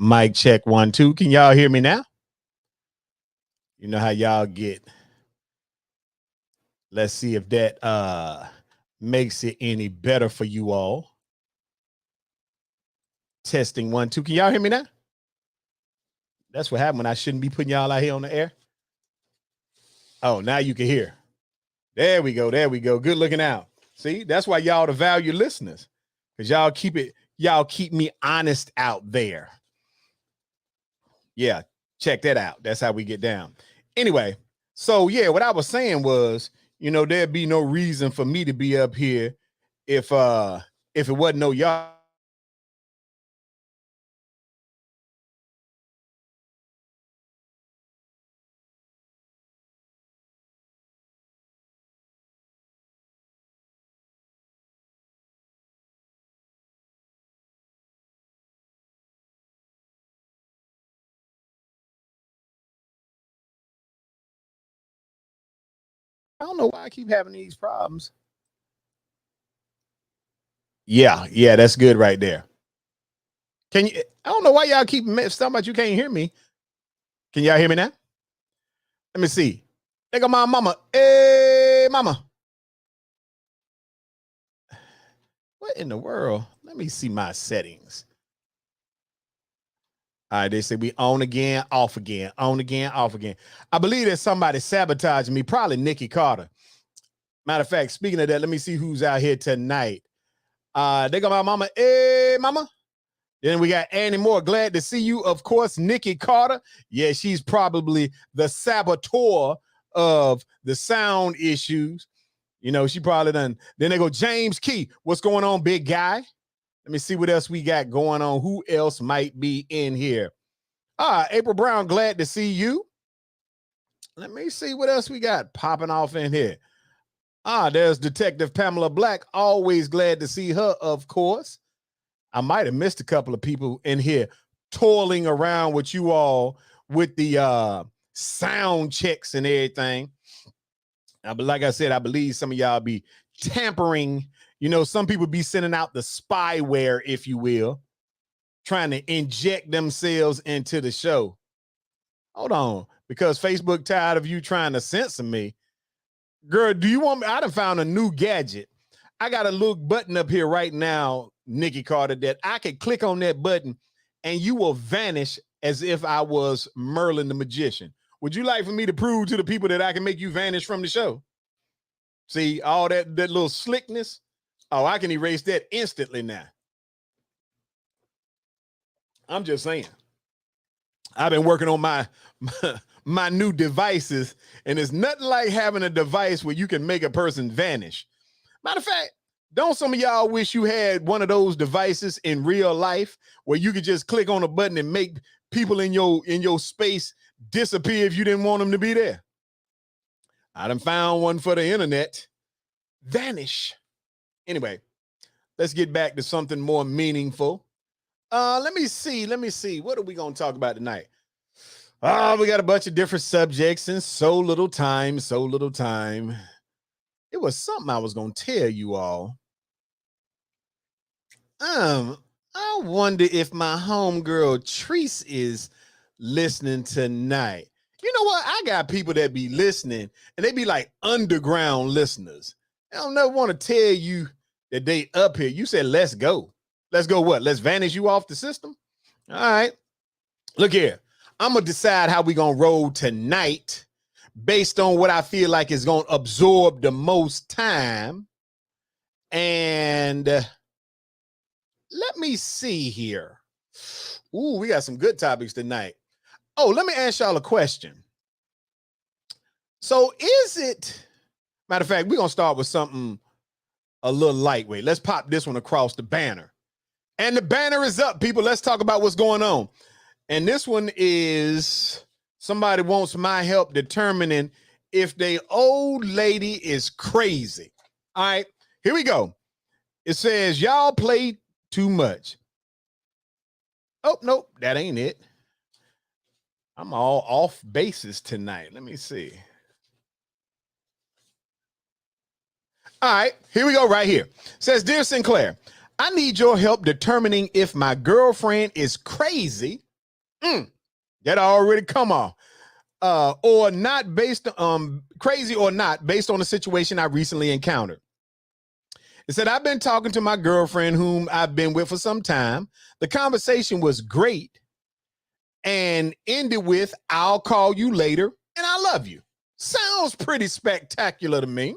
Mic check 1 2. Can y'all hear me now? You know how y'all get. Let's see if that makes it any better for you all. Testing 1 2. Can y'all hear me now? That's what happened when I shouldn't be putting y'all out here on the air. Oh, now you can hear. There we go. There we go. Good looking out. See, that's why y'all the value listeners. Because y'all keep me honest out there. Yeah, check that out. That's how we get down. Anyway, so yeah, what I was saying was, there'd be no reason for me to be up here if it wasn't no y'all. I don't know why I keep having these problems. Yeah, that's good right there. Can you? I don't know why y'all keep talking about you can't hear me. Can y'all hear me now? Let me see. There go my mama. Hey, mama. What in the world? Let me see my settings. All right, they say we on again, off again, on again, off again. I believe that somebody sabotaging me, probably Nikki Carter. Matter of fact, speaking of that, let me see who's out here tonight. They got my mama. Hey, mama. Then we got Annie Moore. Glad to see you. Of course, Nikki Carter. Yeah, she's probably the saboteur of the sound issues. She probably done. Then they go James Key. What's going on, big guy? Let me see what else we got going on. Who else might be in here? April Brown, glad to see you. Let me see what else we got popping off in here. There's Detective Pamela Black. Always glad to see her, of course. I might have missed a couple of people in here toiling around with you all with the sound checks and everything. But like I said, I believe some of y'all be tampering. Some people be sending out the spyware, if you will, trying to inject themselves into the show. Hold on, because Facebook tired of you trying to censor me. Girl, do you want me? I done found a new gadget. I got a little button up here right now, Nikki Carter, that I can click on that button and you will vanish as if I was Merlin the magician. Would you like for me to prove to the people that I can make you vanish from the show? See, all that little slickness? Oh, I can erase that instantly now. I'm just saying. I've been working on my new devices, and it's nothing like having a device where you can make a person vanish. Matter of fact, don't some of y'all wish you had one of those devices in real life where you could just click on a button and make people in your space disappear if you didn't want them to be there? I done found one for the internet. Vanish. Anyway, let's get back to something more meaningful. Let me see. What are we going to talk about tonight? We got a bunch of different subjects and so little time. It was something I was going to tell you all. I wonder if my homegirl Treese is listening tonight. You know what? I got people that be listening and they be like underground listeners. I don't never want to tell you that they up here. You said, let's go. Let's go what? Let's vanish you off the system? All right. Look here. I'm going to decide how we going to roll tonight based on what I feel like is going to absorb the most time. And let me see here. Ooh, we got some good topics tonight. Oh, let me ask y'all a question. So is it, matter of fact, we're going to start with something a little lightweight. Let's pop this one across the banner. And the banner is up, people. Let's talk about what's going on. And this one is somebody wants my help determining if the old lady is crazy. All right, here we go. It says, y'all play too much. Oh, nope, that ain't it. I'm all off basis tonight. Let me see. All right, here we go right here. It says, Dear Sinclair, I need your help determining if my girlfriend is crazy That already come off. Or not based crazy or not based on a situation I recently encountered. It said, I've been talking to my girlfriend whom I've been with for some time. The conversation was great and ended with, I'll call you later and I love you. Sounds pretty spectacular to me.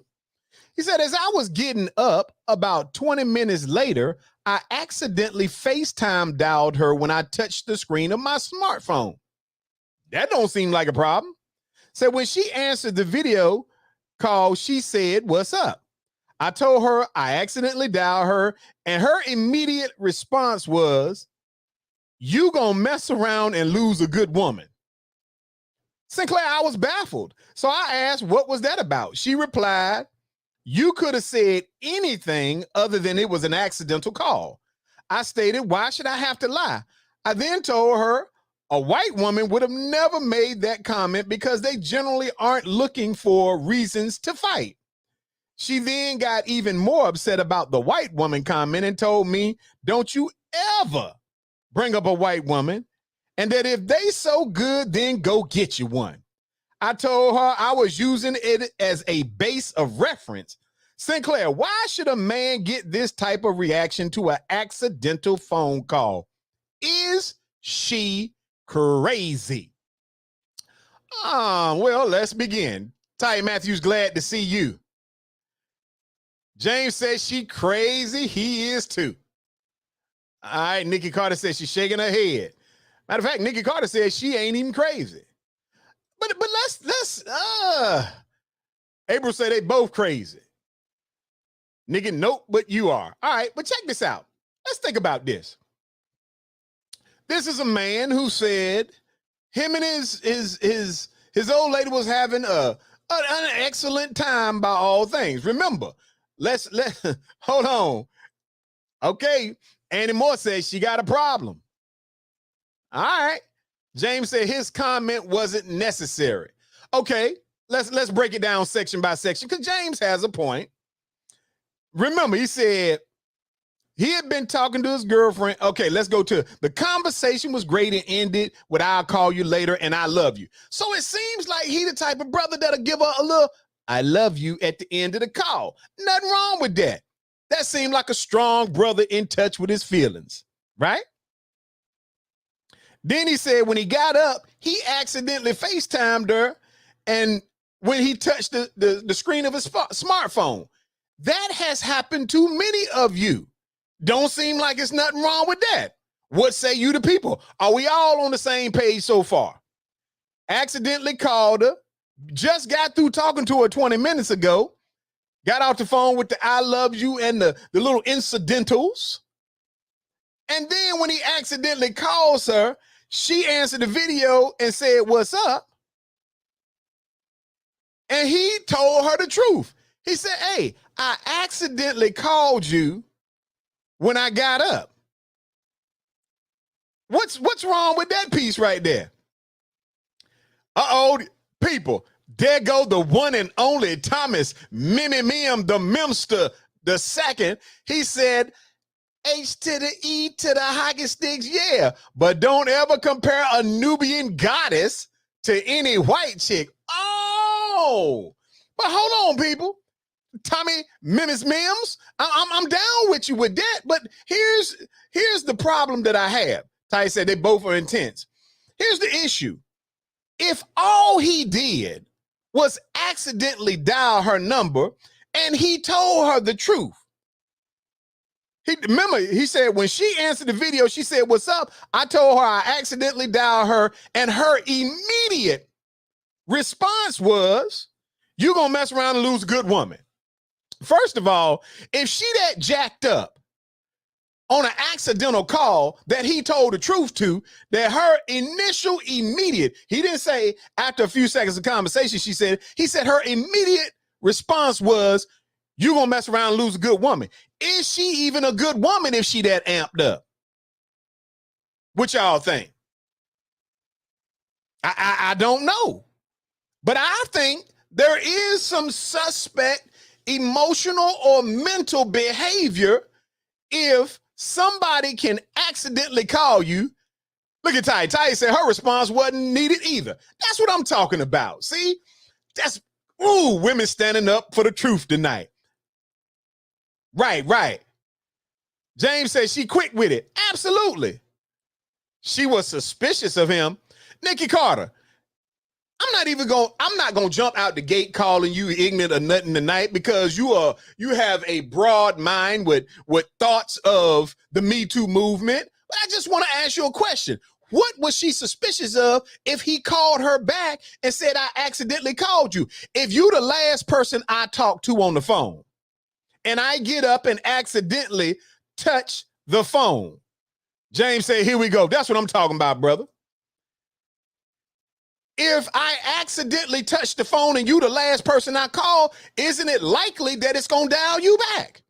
He said, as I was getting up about 20 minutes later, I accidentally FaceTime dialed her when I touched the screen of my smartphone. That don't seem like a problem. So when she answered the video call, she said, what's up? I told her I accidentally dialed her, and her immediate response was, you gonna mess around and lose a good woman. Sinclair, I was baffled. So I asked, what was that about? She replied, you could have said anything other than it was an accidental call. I stated, why should I have to lie? I then told her a white woman would have never made that comment because they generally aren't looking for reasons to fight. She then got even more upset about the white woman comment and told me, don't you ever bring up a white woman, and that if they so good, then go get you one. I told her I was using it as a base of reference. Sinclair, why should a man get this type of reaction to an accidental phone call? Is she crazy? Well, let's begin. Ty Matthews, glad to see you. James says she crazy. He is too. All right, Nikki Carter says she's shaking her head. Matter of fact, Nikki Carter says she ain't even crazy. But let's April said they both crazy. Nikki, nope, but you are. All right, but check this out. Let's think about this. This is a man who said him and his old lady was having an excellent time by all things. Remember, let's hold on. Okay, Annie Moore says she got a problem. All right. James said his comment wasn't necessary. Okay, let's break it down section by section because James has a point. Remember, he said he had been talking to his girlfriend. Okay, let's go to the conversation was great and ended with I'll call you later and I love you. So it seems like he the type of brother that'll give her a little I love you at the end of the call. Nothing wrong with that. That seemed like a strong brother in touch with his feelings, right? Then he said when he got up, he accidentally FaceTimed her, and when he touched the screen of his smartphone. That has happened to many of you. Don't seem like it's nothing wrong with that. What say you to people? Are we all on the same page so far? Accidentally called her, just got through talking to her 20 minutes ago, got off the phone with the I love you and the little incidentals. And then when he accidentally calls her, she answered the video and said, what's up? And he told her the truth. He said, hey, I accidentally called you when I got up. What's wrong with that piece right there? Uh-oh, people, there go the one and only Thomas Mim the Memster the second. He said, H to the E to the hockey sticks, yeah, but don't ever compare a Nubian goddess to any white chick. Oh, but hold on, people. Tommy Mims, I'm down with you with that, but here's the problem that I have. Ty said they both are intense. Here's the issue. If all he did was accidentally dial her number and he told her the truth, remember, he said when she answered the video, she said, what's up? I told her I accidentally dialed her, and her immediate response was, you gonna mess around and lose a good woman. First of all, if she that jacked up on an accidental call that he told the truth to, that her initial immediate, he didn't say after a few seconds of conversation, he said her immediate response was, you gonna mess around and lose a good woman. Is she even a good woman if she that amped up? What y'all think? I don't know. But I think there is some suspect emotional or mental behavior if somebody can accidentally call you, Look at Ty. Ty said her response wasn't needed either. That's what I'm talking about. See, that's, ooh, women standing up for the truth tonight. Right. James said she quick with it. Absolutely. She was suspicious of him. Nikki Carter, I'm not gonna jump out the gate calling you ignorant or nothing tonight, because you have a broad mind with thoughts of the Me Too movement. But I just want to ask you a question. What was she suspicious of if he called her back and said, I accidentally called you? If you the last person I talked to on the phone and I get up and accidentally touch the phone, James said, here we go. That's what I'm talking about, brother. If I accidentally touch the phone and you the last person I call, isn't it likely that it's going to dial you back?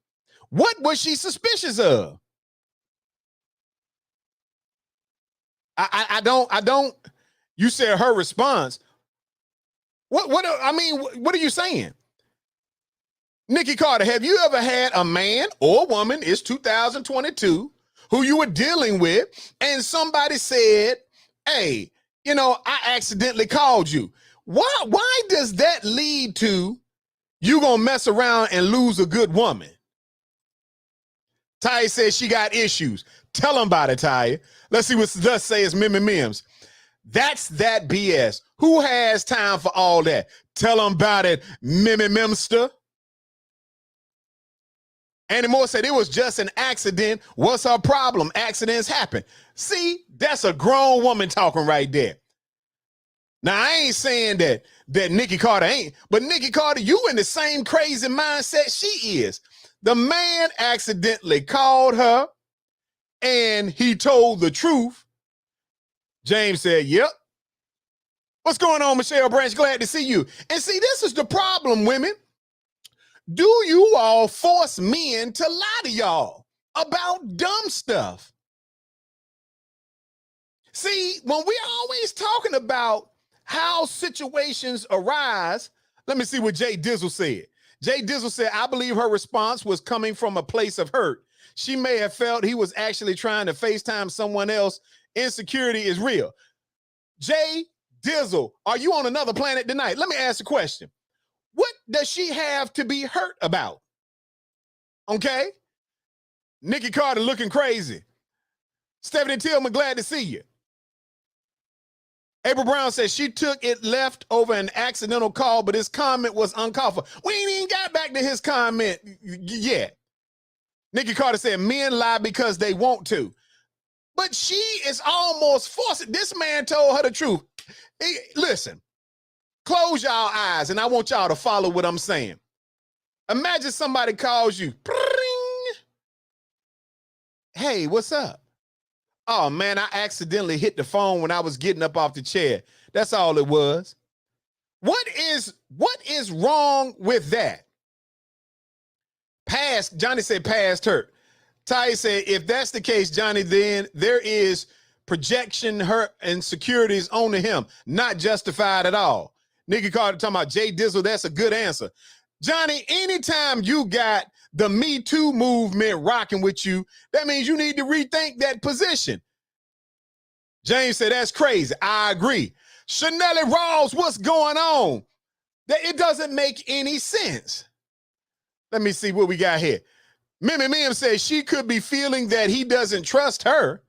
What was she suspicious of? I don't, you said her response. What are you saying? Nikki Carter, have you ever had a man or woman, it's 2022, who you were dealing with, and somebody said, hey, I accidentally called you? Why does that lead to you gonna mess around and lose a good woman? Ty says she got issues. Tell them about it, Ty. Let's see what thus says Mimi Mims. That's that BS. Who has time for all that? Tell them about it, Mimi Mimster. Annie Moore said it was just an accident. What's her problem? Accidents happen. See, that's a grown woman talking right there. Now, I ain't saying that Nikki Carter ain't, but Nikki Carter, you in the same crazy mindset she is. The man accidentally called her and he told the truth. James said, yep. What's going on, Michelle Branch? Glad to see you. And see, this is the problem, women. Do you all force men to lie to y'all about dumb stuff? See, when we're always talking about how situations arise, let me see what Jay Dizzle said. Jay Dizzle said, I believe her response was coming from a place of hurt. She may have felt he was actually trying to FaceTime someone else. Insecurity is real. Jay Dizzle, are you on another planet tonight? Let me ask a question. What does she have to be hurt about? Okay? Nikki Carter looking crazy. Stephanie Tillman, glad to see you. April Brown says she took it left over an accidental call, but his comment was uncalled for. We ain't even got back to his comment yet. Nikki Carter said men lie because they want to. But she is almost forcing. This man told her the truth. Hey, listen, close y'all eyes, and I want y'all to follow what I'm saying. Imagine somebody calls you. Hey, what's up? Oh, man, I accidentally hit the phone when I was getting up off the chair. That's all it was. What is wrong with that? Johnny said past hurt. Ty said, if that's the case, Johnny, then there is projection, hurt, and securities on to him. Not justified at all. Nikki Carter talking about Jay Dizzle, that's a good answer. Johnny, anytime you got the Me Too movement rocking with you, that means you need to rethink that position. James said, that's crazy. I agree. Chanelli Rawls, what's going on? It doesn't make any sense. Let me see what we got here. Mimi Mim says she could be feeling that he doesn't trust her.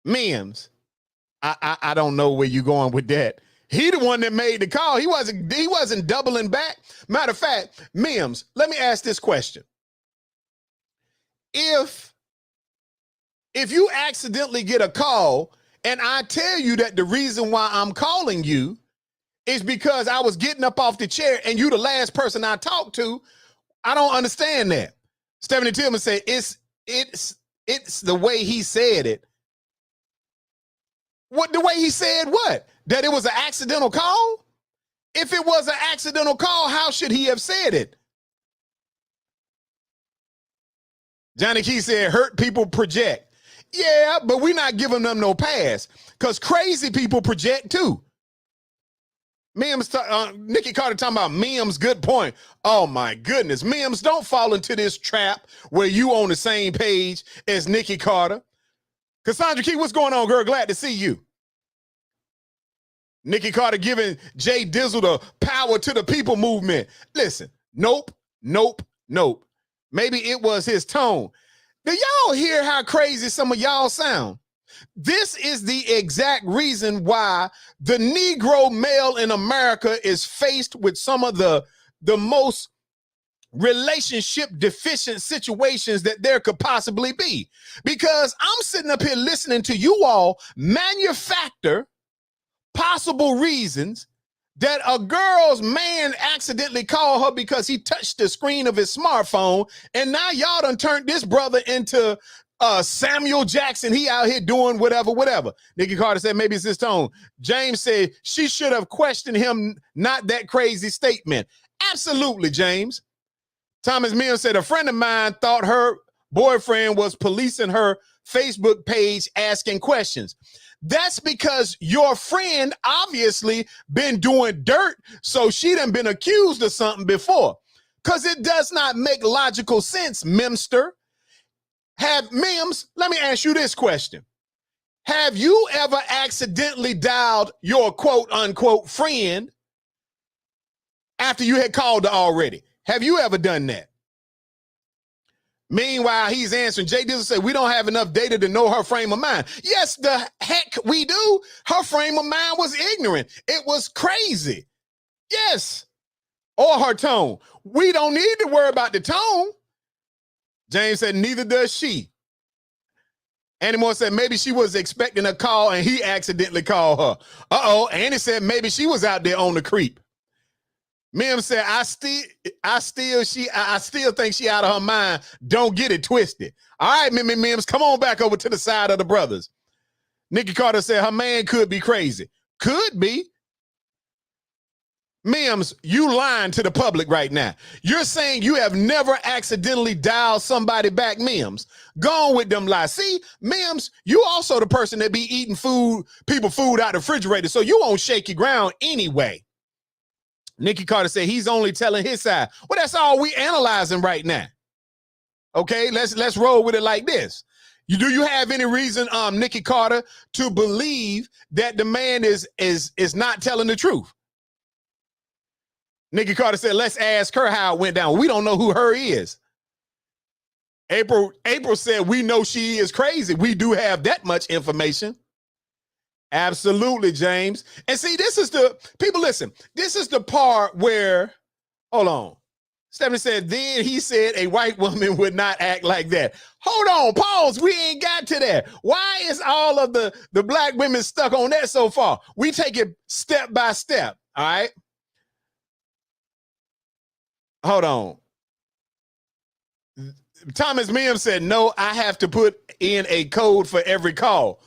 Mims, I don't know where you're going with that. He the one that made the call. He wasn't doubling back. Matter of fact, Mims, let me ask this question. If you accidentally get a call and I tell you that the reason why I'm calling you is because I was getting up off the chair and you the last person I talked to, I don't understand that. Stephanie Tillman said it's the way he said it. What, the way he said what? That it was an accidental call? If it was an accidental call, how should he have said it? Johnny Key said, hurt people project. Yeah, but we're not giving them no pass because crazy people project too. Mims, Nikki Carter talking about Mims, good point. Oh my goodness. Mims, don't fall into this trap where you on the same page as Nikki Carter. Cassandra Key, what's going on, girl? Glad to see you. Nikki Carter giving Jay Dizzle the power to the people movement. Listen, nope. Maybe it was his tone. Do y'all hear how crazy some of y'all sound? This is the exact reason why the Negro male in America is faced with some of the most relationship deficient situations that there could possibly be. Because I'm sitting up here listening to you all manufacture possible reasons that a girl's man accidentally called her because he touched the screen of his smartphone, and now y'all done turned this brother into Samuel Jackson. He out here doing whatever. Nikki Carter said maybe it's his tone. James said she should have questioned him, not that crazy statement. Absolutely, James. Thomas Mills said a friend of mine thought her boyfriend was policing her Facebook page asking questions. That's because your friend obviously been doing dirt, so she done been accused of something before. Because it does not make logical sense, Mimster. Mims, let me ask you this question. Have you ever accidentally dialed your quote-unquote friend after you had called her already? Have you ever done that? Meanwhile, he's answering. Jay Dizzle said, we don't have enough data to know her frame of mind. Yes, the heck we do. Her frame of mind was ignorant. It was crazy. Yes. Or her tone. We don't need to worry about the tone. James said, neither does she. Annie Moore said, maybe she was expecting a call and he accidentally called her. Uh-oh. Annie said, maybe she was out there on the creep. Mim said, I still think she out of her mind. Don't get it twisted. All right, Mims, come on back over to the side of the brothers. Nikki Carter said her man could be crazy. Could be. Mims, you lying to the public right now. You're saying you have never accidentally dialed somebody back, Mims. Go on with them lies. See, Mims, you also the person that be eating people food out the refrigerator, so you won't shake your ground anyway. Nikki Carter said he's only telling his side. Well, that's all we analyzing right now. Okay, let's roll with it like this. Do you have any reason, Nikki Carter, to believe that the man is not telling the truth? Nikki Carter said, let's ask her how it went down. We don't know who her is. April said, we know she is crazy. We do have that much information. Absolutely, James. And see, this is the part where, hold on. Stephanie said, then he said a white woman would not act like that. Hold on, pause. We ain't got to that. Why is all of the black women stuck on that so far? We take it step by step, all right? Hold on. Thomas Mims said, no, I have to put in a code for every call.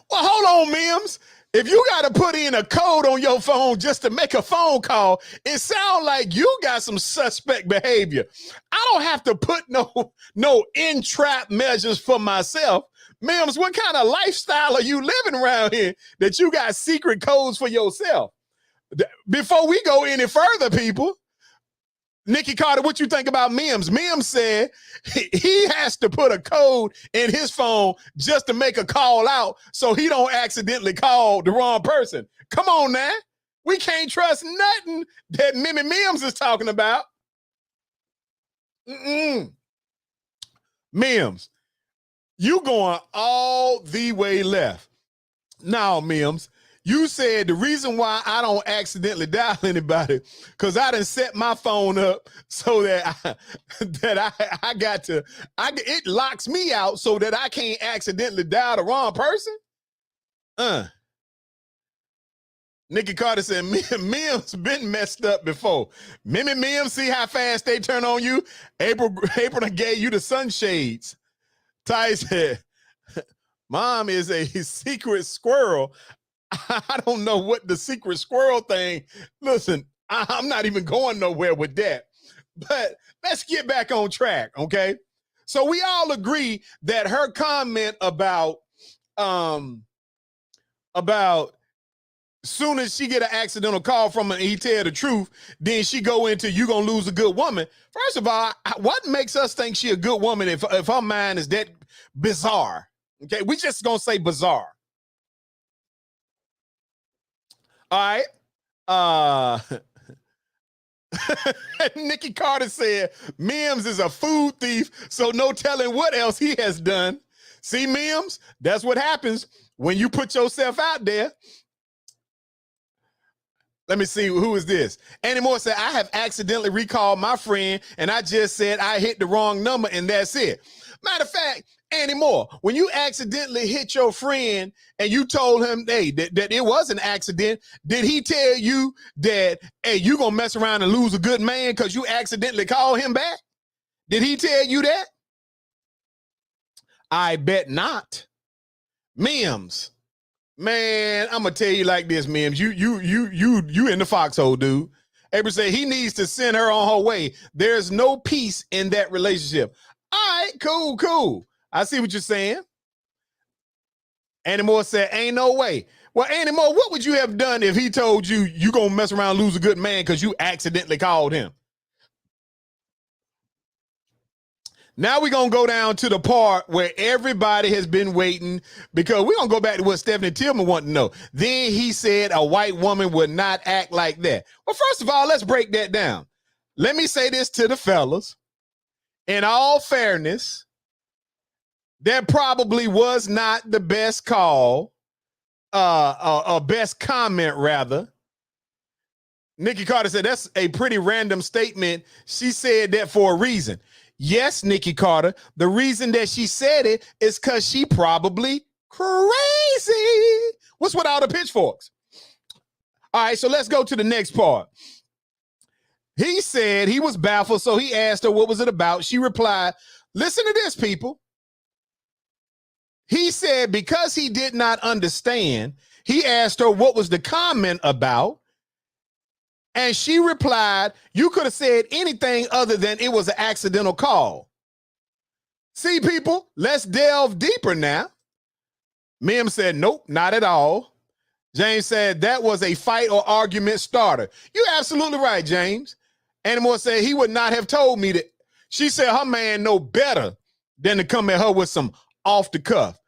Well, hold on, Mims. If you got to put in a code on your phone just to make a phone call, it sounds like you got some suspect behavior. I don't have to put no entrap measures for myself. Mims, what kind of lifestyle are you living around here that you got secret codes for yourself? Before we go any further, people, Nikki Carter, what you think about Mims? Mims said he has to put a code in his phone just to make a call out so he don't accidentally call the wrong person. Come on now. We can't trust nothing that Mimi Mims is talking about. Mims, you going all the way left. Now, Mims, you said the reason why I don't accidentally dial anybody because I done set my phone up so that it locks me out so that I can't accidentally dial the wrong person. Nikki Carter said, Mims been messed up before. Mimi Mims, see how fast they turn on you? April gave you the sunshades. Ty said, Mom is a secret squirrel. I don't know what the secret squirrel thing. Listen, I'm not even going nowhere with that. But let's get back on track, okay? So we all agree that her comment about soon as she get an accidental call from him and he tell the truth, then she go into you gonna lose a good woman. First of all, what makes us think she a good woman if her mind is that bizarre? Okay, we just gonna say bizarre. All right. Nikki Carter said Mims is a food thief, so no telling what else he has done. See, Mims, that's what happens when you put yourself out there. Let me see, who is this? Annie Moore said, I have accidentally recalled my friend, and I just said I hit the wrong number, and that's it. Matter of fact, Annie Moore, when you accidentally hit your friend and you told him, hey, that it was an accident, did he tell you that, hey, you gonna mess around and lose a good man because you accidentally called him back? Did he tell you that? I bet not. Mims. Man, I'm gonna tell you like this, Mims. You in the foxhole, dude. April said he needs to send her on her way. There's no peace in that relationship. All right, cool. I see what you're saying. Annie Moore said, ain't no way. Well, Annie Moore, what would you have done if he told you you gonna mess around and lose a good man because you accidentally called him? Now we're going to go down to the part where everybody has been waiting, because we're going to go back to what Stephanie Tillman wanted to know. Then he said a white woman would not act like that. Well, first of all, let's break that down. Let me say this to the fellas. In all fairness, that probably was not the best call, best comment, rather. Nikki Carter said that's a pretty random statement. She said that for a reason. Yes, Nikki Carter, the reason that she said it is because she probably crazy. What's with all the pitchforks? All right, so let's go to the next part. He said he was baffled, so he asked her what was it about. She replied, listen to this, people. He said because he did not understand, he asked her what was the comment about. And she replied, you could have said anything other than it was an accidental call. See, people, let's delve deeper now. Mim said, nope, not at all. James said that was a fight or argument starter. You're absolutely right, James. Annie Moore said he would not have told me that. She said her man know better than to come at her with some off the cuff.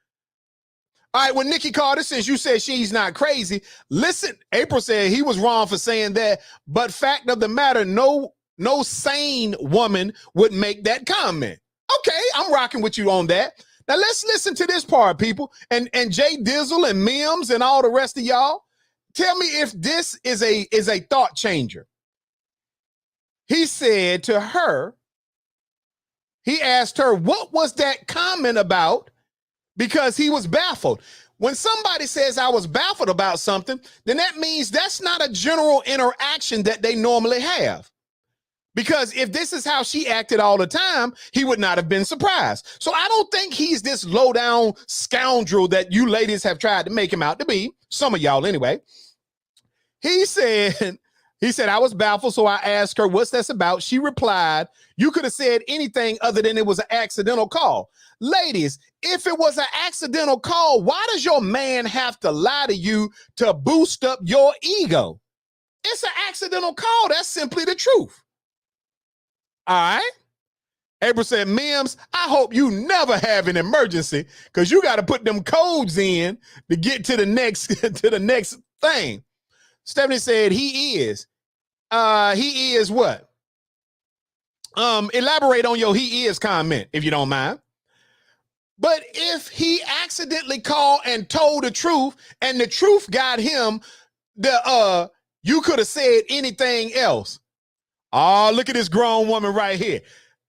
All right, well, Nikki Carter, since you said she's not crazy, listen, April said he was wrong for saying that, but fact of the matter, no sane woman would make that comment. Okay, I'm rocking with you on that. Now let's listen to this part, people. And Jay Dizzle and Mims and all the rest of y'all, tell me if this is a thought changer. He said to her, he asked her, what was that comment about? Because he was baffled. When somebody says I was baffled about something, then that means that's not a general interaction that they normally have. Because if this is how she acted all the time, he would not have been surprised. So I don't think he's this low down scoundrel that you ladies have tried to make him out to be. Some of y'all anyway. He said, I was baffled, so I asked her, what's this about? She replied, you could have said anything other than it was an accidental call. Ladies, if it was an accidental call, why does your man have to lie to you to boost up your ego? It's an accidental call. That's simply the truth. All right? April said, Mims, I hope you never have an emergency, because you got to put them codes in to get to the next thing. Stephanie said he is. He is what? Elaborate on your he is comment, if you don't mind. But if he accidentally called and told the truth, and the truth got him, you could have said anything else. Oh, look at this grown woman right here.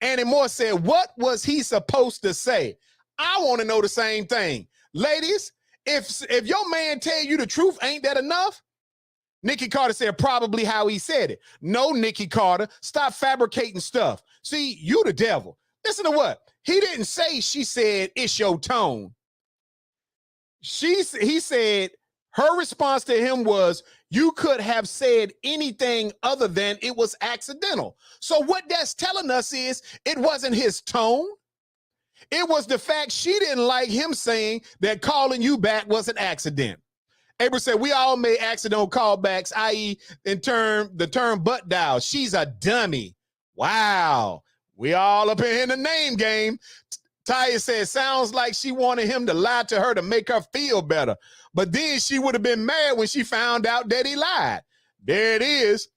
Annie Moore said, what was he supposed to say? I want to know the same thing. Ladies, if your man tell you the truth, ain't that enough? Nikki Carter said probably how he said it. No, Nikki Carter, stop fabricating stuff. See, you the devil. Listen to what? He didn't say she said it's your tone. He said her response to him was, you could have said anything other than it was accidental. So what that's telling us is it wasn't his tone. It was the fact she didn't like him saying that calling you back was an accident. April said, we all made accidental callbacks, i.e. the term butt dial. She's a dummy. Wow. We all up in the name game. Taya said, sounds like she wanted him to lie to her to make her feel better. But then she would have been mad when she found out that he lied. There it is.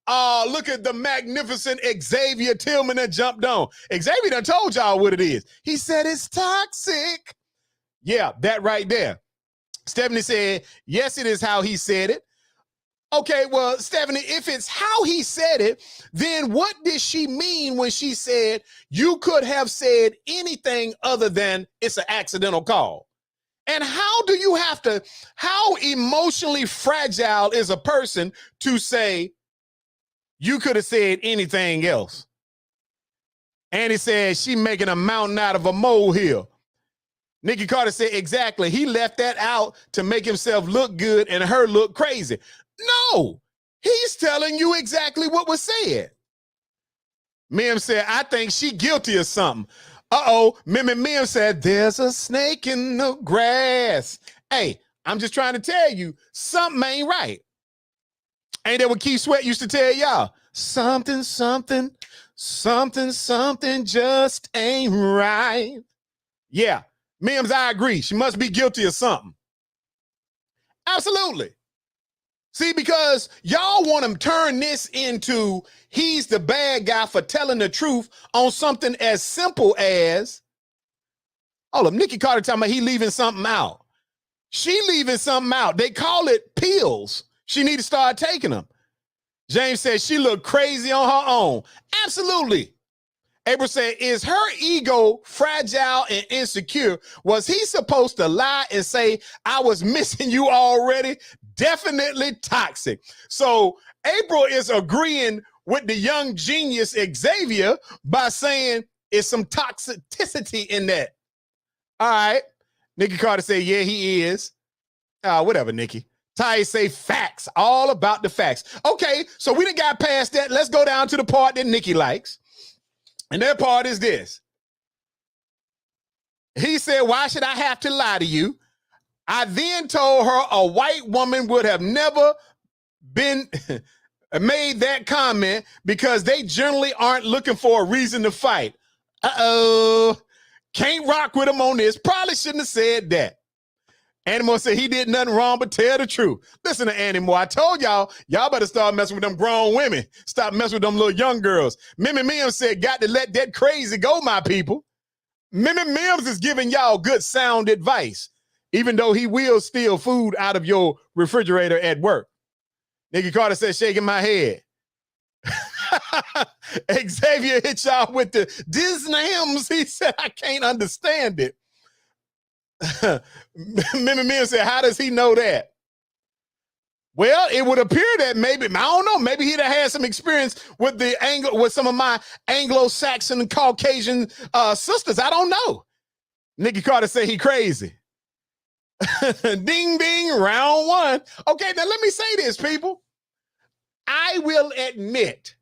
Oh, look at the magnificent Xavier Tillman that jumped on. Xavier done told y'all what it is. He said it's toxic. Yeah, that right there. Stephanie said, yes, it is how he said it. Okay, well, Stephanie, if it's how he said it, then what did she mean when she said you could have said anything other than it's an accidental call? And how do you have to, how emotionally fragile is a person to say you could have said anything else? Annie said she making a mountain out of a molehill. Nikki Carter said, exactly. He left that out to make himself look good and her look crazy. No, he's telling you exactly what was said. Mim said, I think she guilty of something. Uh-oh, Mim said, there's a snake in the grass. Hey, I'm just trying to tell you, something ain't right. Ain't that what Keith Sweat used to tell y'all? Something just ain't right. Yeah, Mims, I agree. She must be guilty of something. Absolutely. See, because y'all want to turn this into he's the bad guy for telling the truth on something as simple as, hold up, Nikki Carter talking about he leaving something out. She leaving something out. They call it pills. She need to start taking them. James said she looked crazy on her own. Absolutely. April said, is her ego fragile and insecure? Was he supposed to lie and say, I was missing you already? Definitely toxic. So April is agreeing with the young genius Xavier by saying it's some toxicity in that. All right. Nikki Carter said, yeah, he is. Whatever, Nikki. Ty say facts, all about the facts. Okay, so we done got past that. Let's go down to the part that Nikki likes. And that part is this. He said, why should I have to lie to you? I then told her a white woman would have never been made that comment because they generally aren't looking for a reason to fight. Uh-oh. Can't rock with him on this. Probably shouldn't have said that. Animal said he did nothing wrong but tell the truth. Listen to Animal. I told y'all better start messing with them grown women. Stop messing with them little young girls. Mimi Mims said, got to let that crazy go, my people. Mimi Mims is giving y'all good sound advice, even though he will steal food out of your refrigerator at work. Nikki Carter said, shaking my head. Xavier hit y'all with the Disneyms. He said, I can't understand it. Mimi Mims said, how does he know that? Well, it would appear that maybe, I don't know, maybe he'd have had some experience with with some of my Anglo-Saxon Caucasian sisters. I don't know. Nikki Carter said he crazy. Ding, ding, round one. Okay, now let me say this, people. I will admit,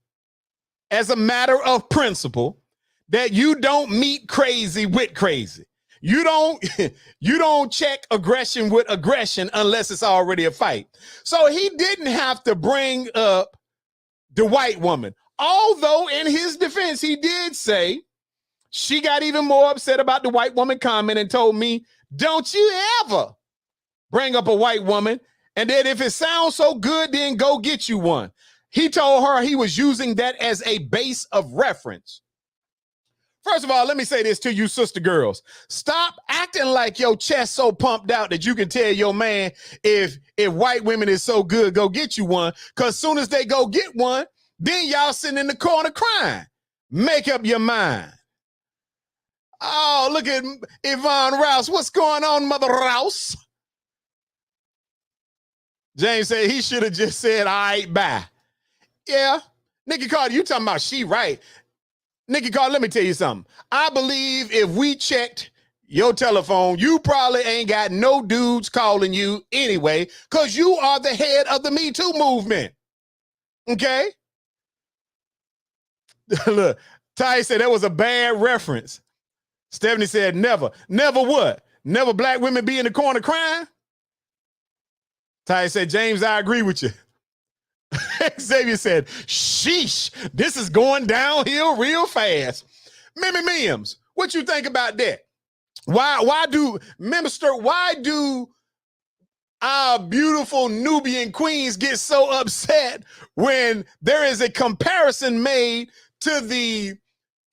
as a matter of principle, that you don't meet crazy with crazy. You don't check aggression with aggression unless it's already a fight. So he didn't have to bring up the white woman. Although in his defense, he did say she got even more upset about the white woman comment and told me, don't you ever bring up a white woman. And then if it sounds so good, then go get you one. He told her he was using that as a base of reference. First of all, let me say this to you sister girls. Stop acting like your chest so pumped out that you can tell your man if white women is so good, go get you one. Because soon as they go get one, then y'all sitting in the corner crying. Make up your mind. Oh, look at Yvonne Rouse. What's going on, Mother Rouse? James said he should have just said, all right, bye. Yeah. Nikki Carter, you talking about she right. Nikki Carter, let me tell you something. I believe if we checked your telephone, you probably ain't got no dudes calling you anyway, because you are the head of the Me Too movement. Okay? Look, Ty said that was a bad reference. Stephanie said never. Never what? Never black women be in the corner crying? Ty said, James, I agree with you. Xavier said, sheesh, this is going downhill real fast. Mimi Mims, What you think about that? Why do our beautiful Nubian queens get so upset when there is a comparison made to the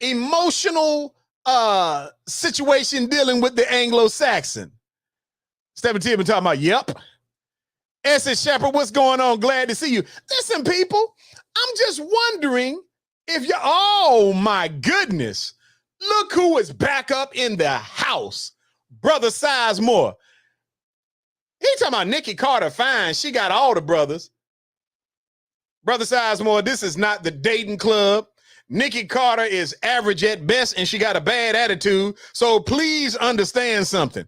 emotional situation dealing with the Anglo-Saxon? Stephen T been talking about, yep. Essence Shepherd, what's going on? Glad to see you. Listen, people, I'm just wondering if you, oh my goodness, look who is back up in the house. Brother Sizemore. He talking about Nikki Carter fine. She got all the brothers. Brother Sizemore, this is not the dating club. Nikki Carter is average at best, and she got a bad attitude. So please understand something.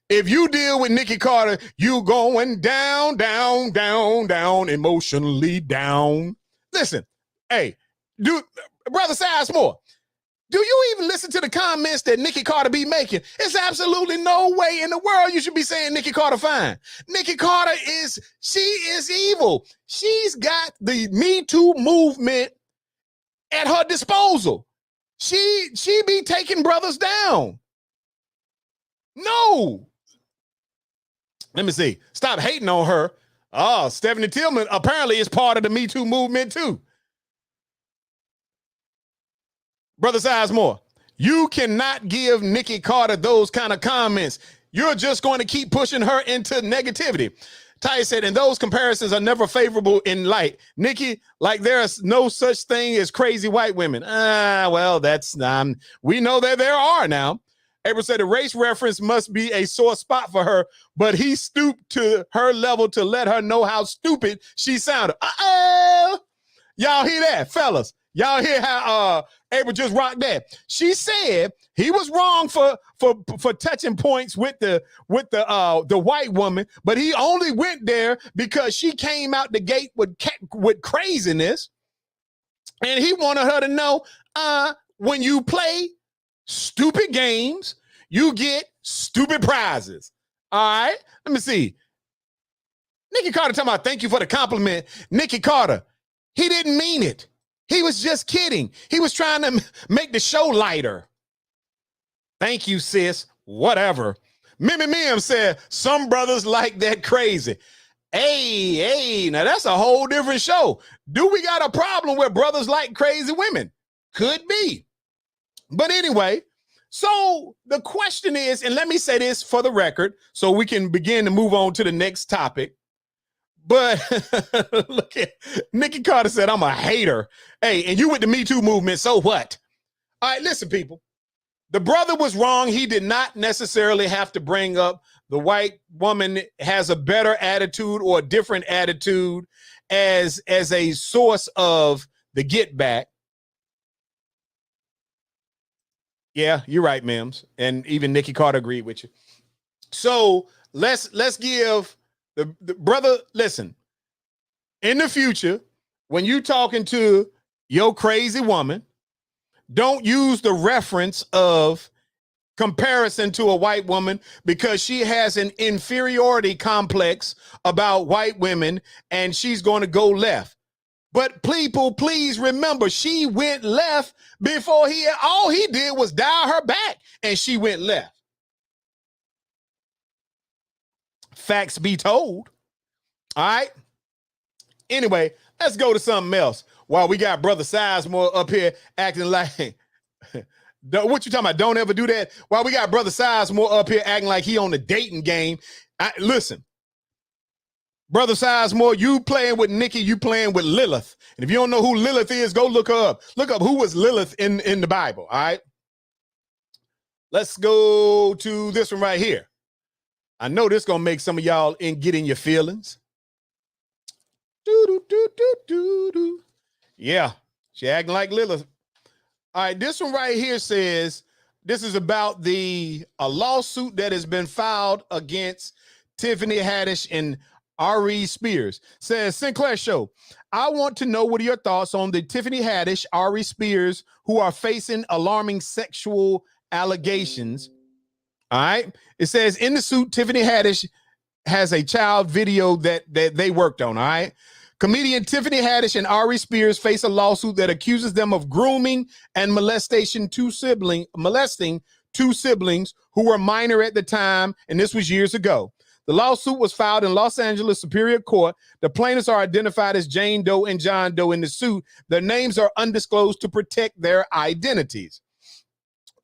If you deal with Nikki Carter, you going down, down, down, down, emotionally down. Listen, hey, Brother Sizemore, do you even listen to the comments that Nikki Carter be making? It's absolutely no way in the world you should be saying Nikki Carter fine. Nikki Carter she is evil. She's got the Me Too movement at her disposal. She be taking brothers down. No. Let me see. Stop hating on her. Oh, Stephanie Tillman apparently is part of the Me Too movement too. Brother Sizemore, you cannot give Nikki Carter those kind of comments. You're just going to keep pushing her into negativity. Ty said, and those comparisons are never favorable in light. Nikki, like there's no such thing as crazy white women. Well, that's we know that there are now. April said the race reference must be a sore spot for her, but he stooped to her level to let her know how stupid she sounded. Y'all hear that, fellas? Y'all hear how April just rocked that? She said he was wrong for touching points with the white woman, but he only went there because she came out the gate with craziness, and he wanted her to know when you play stupid games, you get stupid prizes. All right, let me see. Nikki Carter talking about thank you for the compliment. Nikki Carter, he didn't mean it. He was just kidding. He was trying to make the show lighter. Thank you, sis. Whatever. Mimi Mim said, some brothers like that crazy. Hey, now that's a whole different show. Do we got a problem where brothers like crazy women? Could be. But anyway, so the question is, and let me say this for the record so we can begin to move on to the next topic. But look at Nikki Carter said, I'm a hater. Hey, and you with the Me Too movement, so what? All right, listen, people. The brother was wrong. He did not necessarily have to bring up the white woman has a better attitude or a different attitude as a source of the get back. Yeah, you're right, Mims. And even Nikki Carter agreed with you. So let's give the brother, listen, in the future, when you talking to your crazy woman, don't use the reference of comparison to a white woman because she has an inferiority complex about white women and she's going to go left. But people, please remember, she went left before all he did was dial her back and she went left. Facts be told. All right. Anyway, let's go to something else. While we got Brother Sizemore up here acting like, what you talking about? Don't ever do that. While we got Brother Sizemore up here acting like he on the dating game. Listen, Brother Sizemore, you playing with Nikki, you playing with Lilith. And if you don't know who Lilith is, go look her up. Look up who was Lilith in the Bible. All right. Let's go to this one right here. I know this gonna make some of y'all get in your feelings. Yeah, she acting like Lilith. All right, this one right here says this is about a lawsuit that has been filed against Tiffany Haddish and Ari Spears. Says Sinclair Show, I want to know what are your thoughts on the Tiffany Haddish, Ari Spears, who are facing alarming sexual allegations. All right. It says in the suit, Tiffany Haddish has a child video that they worked on. All right. Comedian Tiffany Haddish and Ari Spears face a lawsuit that accuses them of grooming and molesting two siblings who were minor at the time, and this was years ago. The lawsuit was filed in Los Angeles Superior Court. The plaintiffs are identified as Jane Doe and John Doe in the suit. Their names are undisclosed to protect their identities.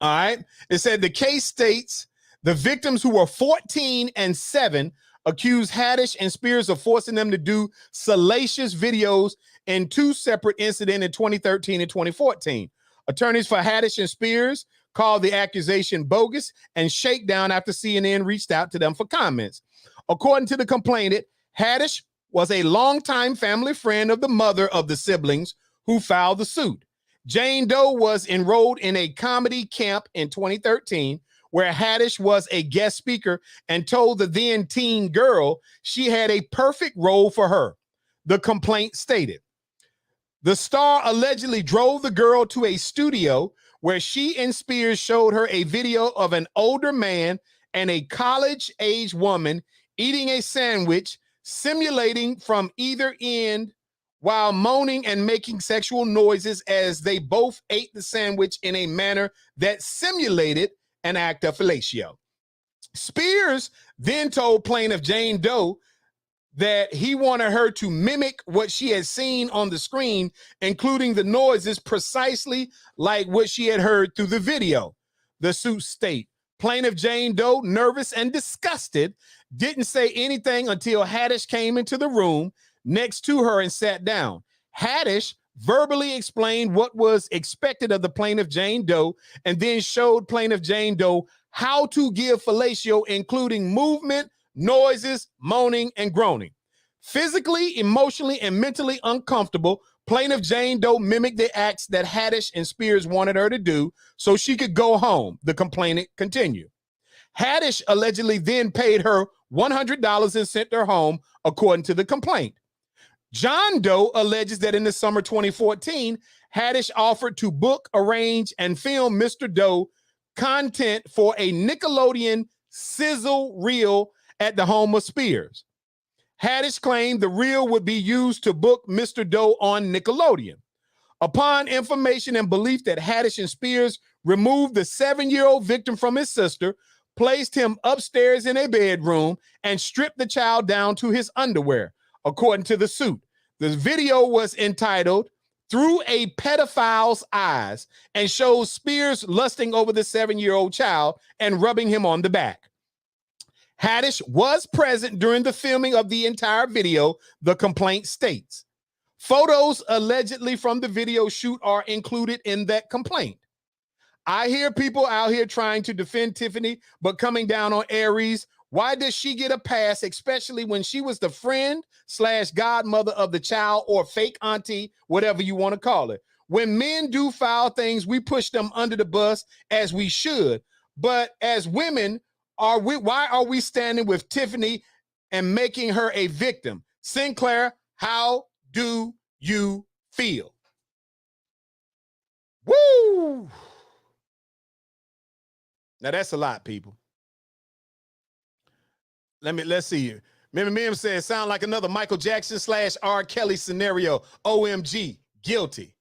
All right. It said the case states the victims, who were 14 and 7, accused Haddish and Spears of forcing them to do salacious videos in two separate incidents in 2013 and 2014. Attorneys for Haddish and Spears called the accusation bogus and shakedown after CNN reached out to them for comments. According to the complainant, Haddish was a longtime family friend of the mother of the siblings who filed the suit. Jane Doe was enrolled in a comedy camp in 2013 where Haddish was a guest speaker and told the then teen girl she had a perfect role for her. The complaint stated. The star allegedly drove the girl to a studio where she and Spears showed her a video of an older man and a college-age woman eating a sandwich, simulating from either end while moaning and making sexual noises as they both ate the sandwich in a manner that simulated an act of fellatio. Spears then told plaintiff Jane Doe that he wanted her to mimic what she had seen on the screen, including the noises precisely like what she had heard through the video. The suit state, plaintiff Jane Doe, nervous and disgusted, didn't say anything until Haddish came into the room next to her and sat down. Haddish verbally explained what was expected of the plaintiff Jane Doe and then showed plaintiff Jane Doe how to give fellatio, including movement, noises, moaning, and groaning. Physically, emotionally, and mentally uncomfortable, plaintiff Jane Doe mimicked the acts that Haddish and Spears wanted her to do so she could go home, the complainant continued. Haddish allegedly then paid her $100 and sent her home, according to the complaint. John Doe alleges that in the summer 2014, Haddish offered to book, arrange, and film Mr. Doe content for a Nickelodeon sizzle reel at the home of Spears. Haddish claimed the reel would be used to book Mr. Doe on Nickelodeon. Upon information and belief that Haddish and Spears removed the 7-year-old victim from his sister, placed him upstairs in a bedroom, and stripped the child down to his underwear, according to the suit. The video was entitled Through a Pedophile's Eyes and shows Spears lusting over the 7-year-old child and rubbing him on the back. Haddish was present during the filming of the entire video, the complaint states. Photos allegedly from the video shoot are included in that complaint. I hear people out here trying to defend Tiffany, but coming down on Aries. Why does she get a pass, especially when she was the friend/godmother of the child, or fake auntie, whatever you want to call it? When men do foul things, we push them under the bus, as we should. But as women, why are we standing with Tiffany and making her a victim? Sinclair, how do you feel? Woo! Now that's a lot, people. Let's see you. Mim says, sound like another Michael Jackson / R. Kelly scenario. OMG, guilty.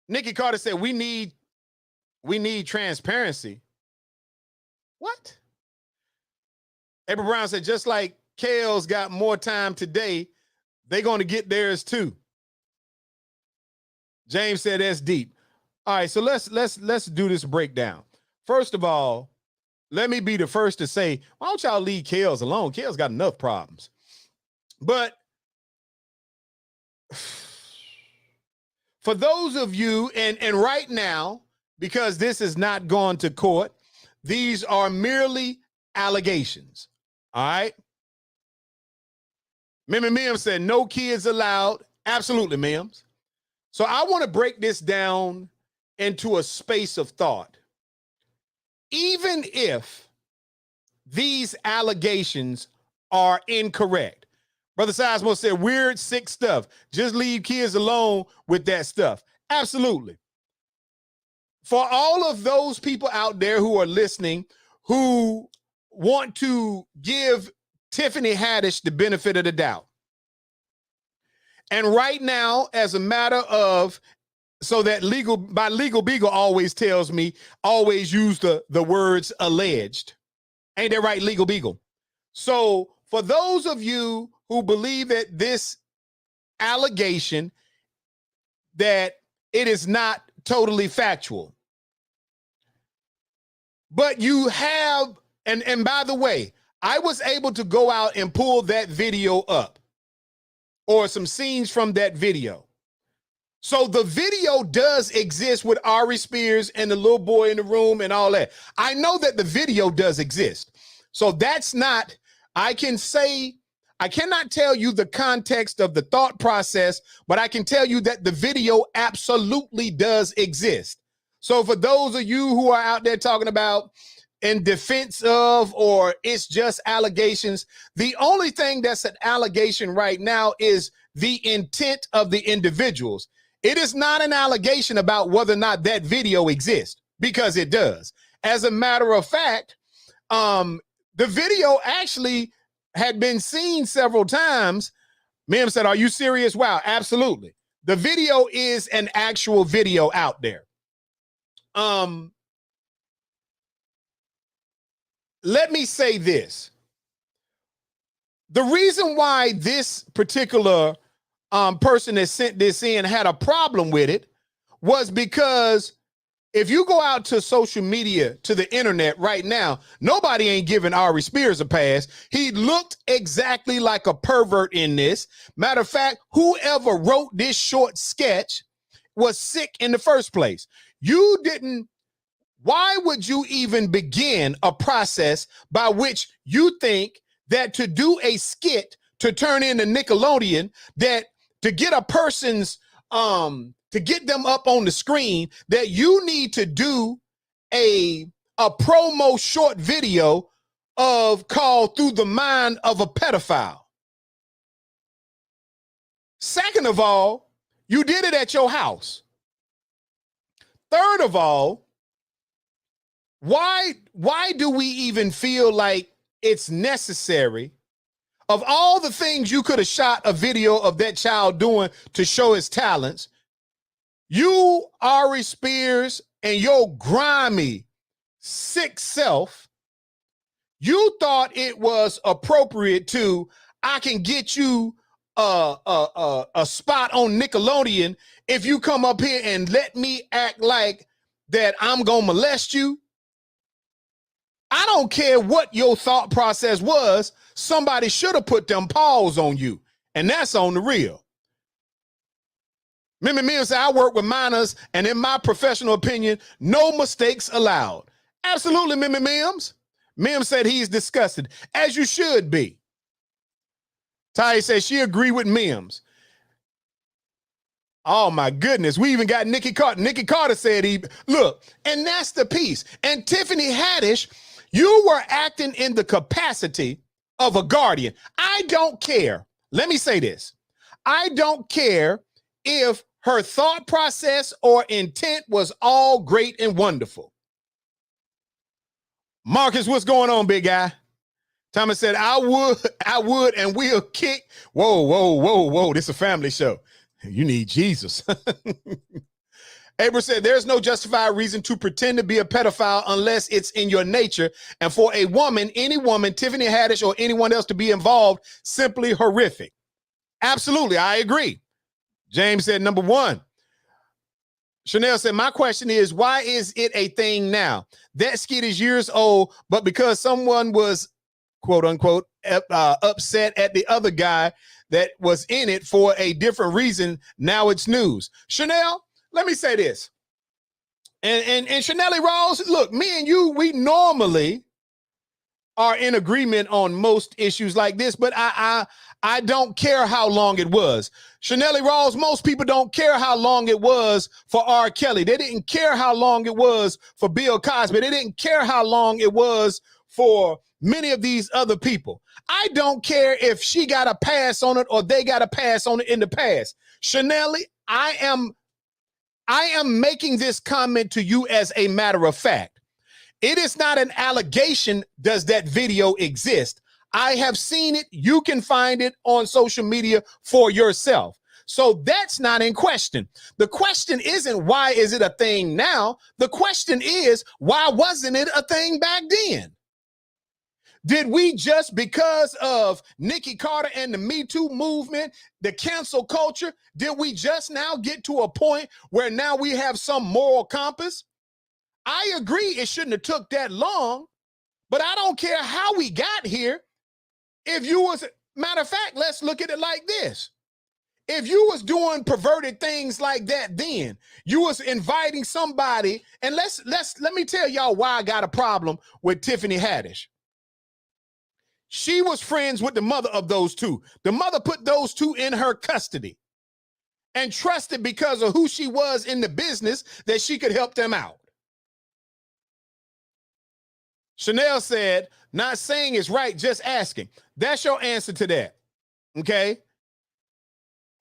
Nikki Carter said, we need transparency. What? April Brown said, just like Kale's got more time today, they're going to get theirs too. James said, that's deep. All right, so let's do this breakdown. First of all, let me be the first to say, why don't y'all leave Kales alone? Kales got enough problems. But for those of you, and right now, because this is not gone to court, these are merely allegations. All right. Mims said, no kids allowed. Absolutely, Mims. So I want to break this down into a space of thought. Even if these allegations are incorrect, Brother Sizemore said, weird, sick stuff. Just leave kids alone with that stuff. Absolutely. For all of those people out there who are listening, who want to give Tiffany Haddish the benefit of the doubt. And right now, as a matter of, so that Legal Beagle always tells me, always use the words alleged. Ain't that right, Legal Beagle? So for those of you who believe that this allegation, that it is not totally factual, but you have, and by the way, I was able to go out and pull that video up, or some scenes from that video. So the video does exist with Ari Spears and the little boy in the room and all that. I know that the video does exist. So that's not, I cannot tell you the context of the thought process, but I can tell you that the video absolutely does exist. So for those of you who are out there talking about in defense of, or it's just allegations, the only thing that's an allegation right now is the intent of the individuals. It is not an allegation about whether or not that video exists, because it does. As a matter of fact, the video actually had been seen several times. Mim said, "Are you serious?" Wow, absolutely. The video is an actual video out there. Let me say this. The reason why this particular person that sent this in had a problem with it was because if you go out to social media, to the internet right now, nobody ain't giving Ari Spears a pass. He looked exactly like a pervert in this. Matter of fact, whoever wrote this short sketch was sick in the first place. Why would you even begin a process by which you think that to do a skit to turn into Nickelodeon, that to get a person's, to get them up on the screen, that you need to do a promo short video called Through the Mind of a Pedophile? Second of all, you did it at your house. Third of all, why do we even feel like it's necessary, of all the things you could have shot a video of that child doing to show his talents, you, Ari Spears, and your grimy, sick self, you thought it was appropriate to, I can get you a spot on Nickelodeon if you come up here and let me act like that I'm gonna molest you? I don't care what your thought process was. Somebody should have put them paws on you, and that's on the real. Mimi Mims said, I work with minors, and in my professional opinion, no mistakes allowed. Absolutely, Mimi Mims. Mims said he's disgusted, as you should be. Ty says she agreed with Mims. Oh my goodness, we even got Nikki Carter. Nikki Carter said look, and that's the piece. And Tiffany Haddish, you were acting in the capacity of a guardian. I don't care. Let me say this. I don't care if her thought process or intent was all great and wonderful. Marcus, what's going on, big guy? Thomas said, I would, and we'll kick. Whoa. This is a family show. You need Jesus. Abra said, there's no justified reason to pretend to be a pedophile unless it's in your nature. And for a woman, any woman, Tiffany Haddish or anyone else to be involved, simply horrific. Absolutely, I agree. James said, number one. Chanel said, my question is, why is it a thing now? That skit is years old, but because someone was, quote unquote, upset at the other guy that was in it for a different reason, now it's news. Chanel, let me say this. And Chanel Rawls, look, me and you, we normally are in agreement on most issues like this, but I don't care how long it was. Chanel Rawls, most people don't care how long it was for R. Kelly. They didn't care how long it was for Bill Cosby. They didn't care how long it was for many of these other people. I don't care if she got a pass on it or they got a pass on it in the past. Chanel, I am making this comment to you as a matter of fact. It is not an allegation, does that video exist? I have seen it. You can find it on social media for yourself. So that's not in question. The question isn't why is it a thing now? The question is, why wasn't it a thing back then? Did we just, because of Nikki Carter and the Me Too movement, the cancel culture, did we just now get to a point where now we have some moral compass? I agree it shouldn't have took that long, but I don't care how we got here. If you was, matter of fact, let's look at it like this. If you was doing perverted things like that, then you was inviting somebody, and let me tell y'all why I got a problem with Tiffany Haddish. She was friends with the mother of those two. The mother put those two in her custody and trusted because of who she was in the business that she could help them out. Chanel said, not saying it's right, just asking. That's your answer to that. Okay?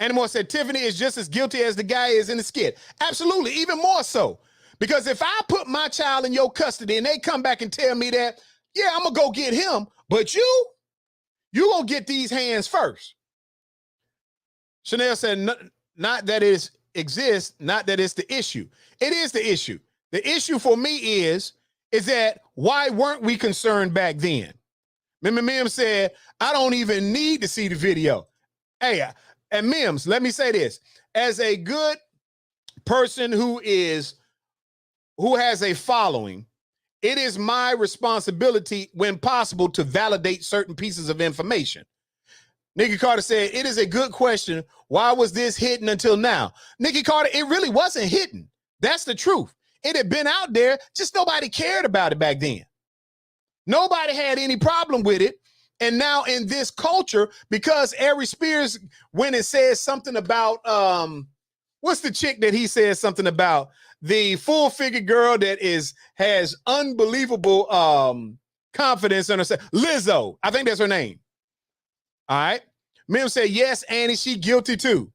Animal said, Tiffany is just as guilty as the guy is in the skit. Absolutely, even more so. Because if I put my child in your custody and they come back and tell me that, yeah, I'm going to go get him, but you going to get these hands first. Chanel said, not that it exists, not that it's the issue. It is the issue. The issue for me is that why weren't we concerned back then? Remember, Mims said, I don't even need to see the video. Hey, and Mims, let me say this. As a good person who has a following, it is my responsibility, when possible, to validate certain pieces of information. Nikki Carter said, it is a good question. Why was this hidden until now? Nikki Carter, it really wasn't hidden. That's the truth. It had been out there, just nobody cared about it back then. Nobody had any problem with it. And now in this culture, because Ari Spears went and said something about, what's the chick that he said something about? The full-figure girl that has unbelievable confidence in herself. Lizzo, I think that's her name. All right. Mim said, yes, Annie, she guilty too.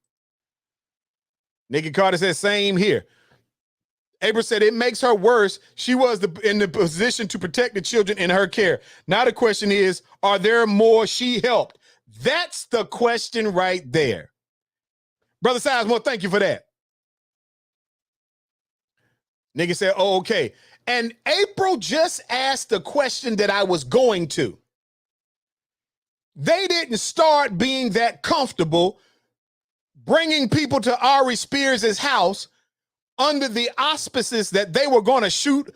Nikki Carter said, same here. April said, it makes her worse. She was in the position to protect the children in her care. Now the question is, are there more she helped? That's the question right there. Brother Sizemore, thank you for that. Nigga said, oh, okay. And April just asked the question that I was going to. They didn't start being that comfortable bringing people to Ari Spears' house under the auspices that they were going to shoot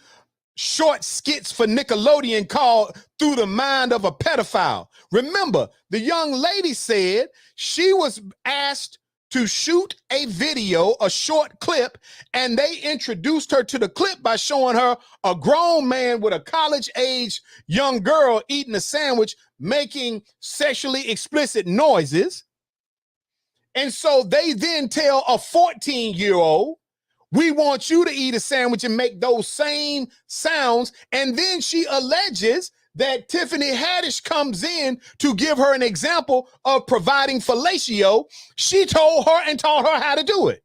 short skits for Nickelodeon called Through the Mind of a Pedophile. Remember, the young lady said she was asked to shoot a video, a short clip, and they introduced her to the clip by showing her a grown man with a college-age young girl eating a sandwich, making sexually explicit noises. And so they then tell a 14-year-old, we want you to eat a sandwich and make those same sounds. And then she alleges that Tiffany Haddish comes in to give her an example of providing fellatio. She told her and taught her how to do it.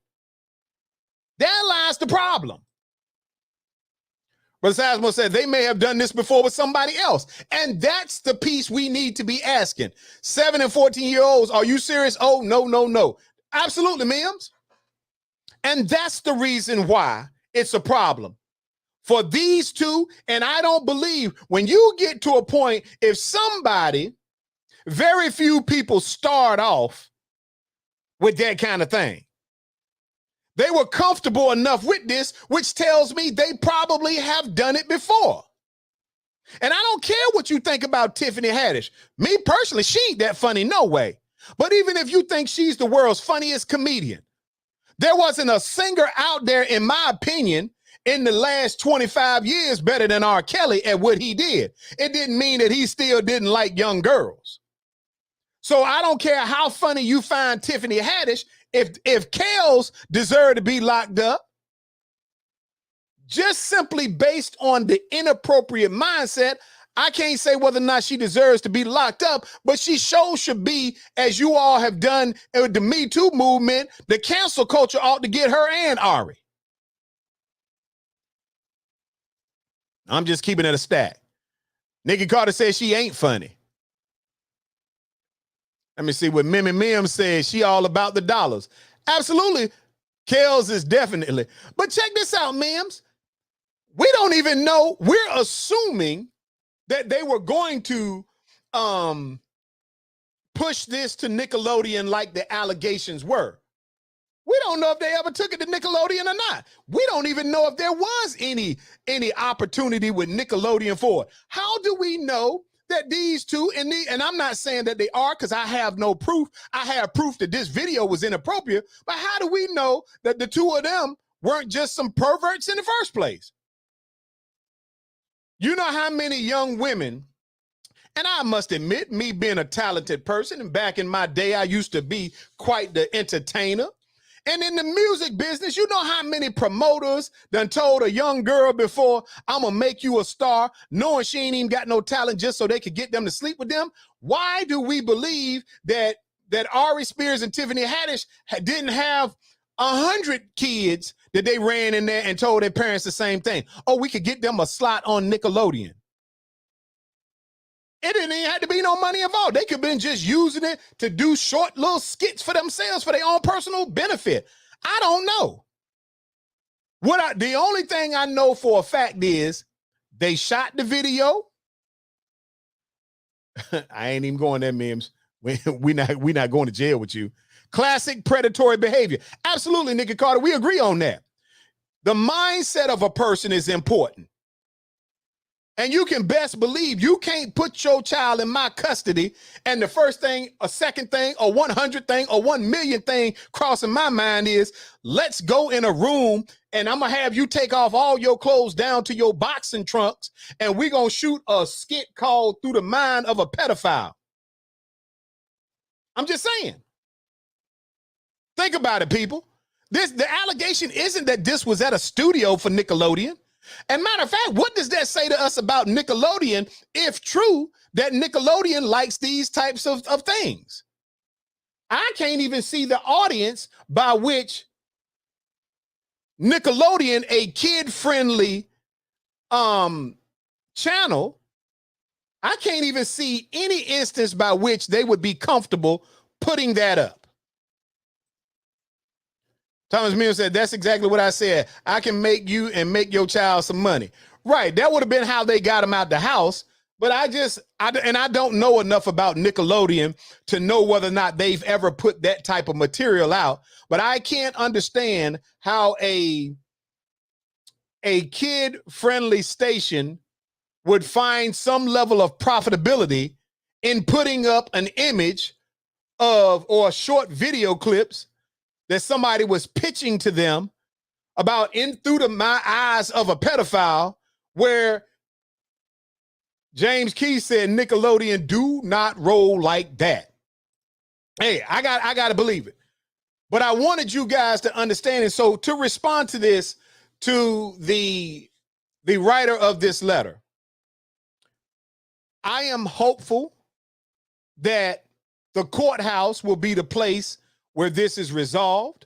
There lies the problem. But Sizemore said they may have done this before with somebody else. And that's the piece we need to be asking. 7 and 14-year-olds, are you serious? Oh, no, no, no. Absolutely, Mims. And that's the reason why it's a problem for these two. And I don't believe when you get to a point, if somebody, very few people start off with that kind of thing. They were comfortable enough with this, which tells me they probably have done it before. And I don't care what you think about Tiffany Haddish. Me personally, she ain't that funny, no way. But even if you think she's the world's funniest comedian, there wasn't a singer out there, in my opinion, in the last 25 years better than R. Kelly at what he did. It didn't mean that he still didn't like young girls. So I don't care how funny you find Tiffany Haddish. If Kels deserve to be locked up, just simply based on the inappropriate mindset, I can't say whether or not she deserves to be locked up, but she sure should be, as you all have done with the Me Too movement. The cancel culture ought to get her and Ari. I'm just keeping it a stack. Nikki Carter says she ain't funny. Let me see what Mimi Mim says. She all about the dollars. Absolutely. Kels is definitely. But check this out, Mims. We don't even know. We're assuming that they were going to push this to Nickelodeon like the allegations were. We don't know if they ever took it to Nickelodeon or not. We don't even know if there was any opportunity with Nickelodeon for it. How do we know that these two, and I'm not saying that they are because I have no proof. I have proof that this video was inappropriate, but how do we know that the two of them weren't just some perverts in the first place? You know how many young women, and I must admit, me being a talented person, and back in my day, I used to be quite the entertainer. And in the music business, you know how many promoters done told a young girl before, I'm going to make you a star, knowing she ain't even got no talent just so they could get them to sleep with them? Why do we believe that Ari Spears and Tiffany Haddish didn't have 100 kids that they ran in there and told their parents the same thing? Oh, we could get them a slot on Nickelodeon. It didn't even have to be no money involved. They could have been just using it to do short little skits for themselves for their own personal benefit. I don't know. The only thing I know for a fact is they shot the video. I ain't even going there, Mims. We not going to jail with you. Classic predatory behavior. Absolutely, Nikki Carter. We agree on that. The mindset of a person is important. And you can best believe you can't put your child in my custody and the first thing, a second thing, or 100 thing, or 1 million thing crossing my mind is, let's go in a room and I'm going to have you take off all your clothes down to your boxing trunks and we're going to shoot a skit called Through the Mind of a Pedophile. I'm just saying. Think about it, people. The allegation isn't that this was at a studio for Nickelodeon. And matter of fact, what does that say to us about Nickelodeon, if true, that Nickelodeon likes these types of things? I can't even see the audience by which Nickelodeon, a kid-friendly channel, I can't even see any instance by which they would be comfortable putting that up. Thomas Mills said, that's exactly what I said. I can make you and make your child some money. Right. That would have been how they got him out the house. But I don't know enough about Nickelodeon to know whether or not they've ever put that type of material out. But I can't understand how a kid-friendly station would find some level of profitability in putting up an image of or short video clips that somebody was pitching to them about through my eyes of a pedophile, where James Key said Nickelodeon do not roll like that. Hey, I got to believe it. But I wanted you guys to understand it. So to respond to this, to the writer of this letter, I am hopeful that the courthouse will be the place where this is resolved.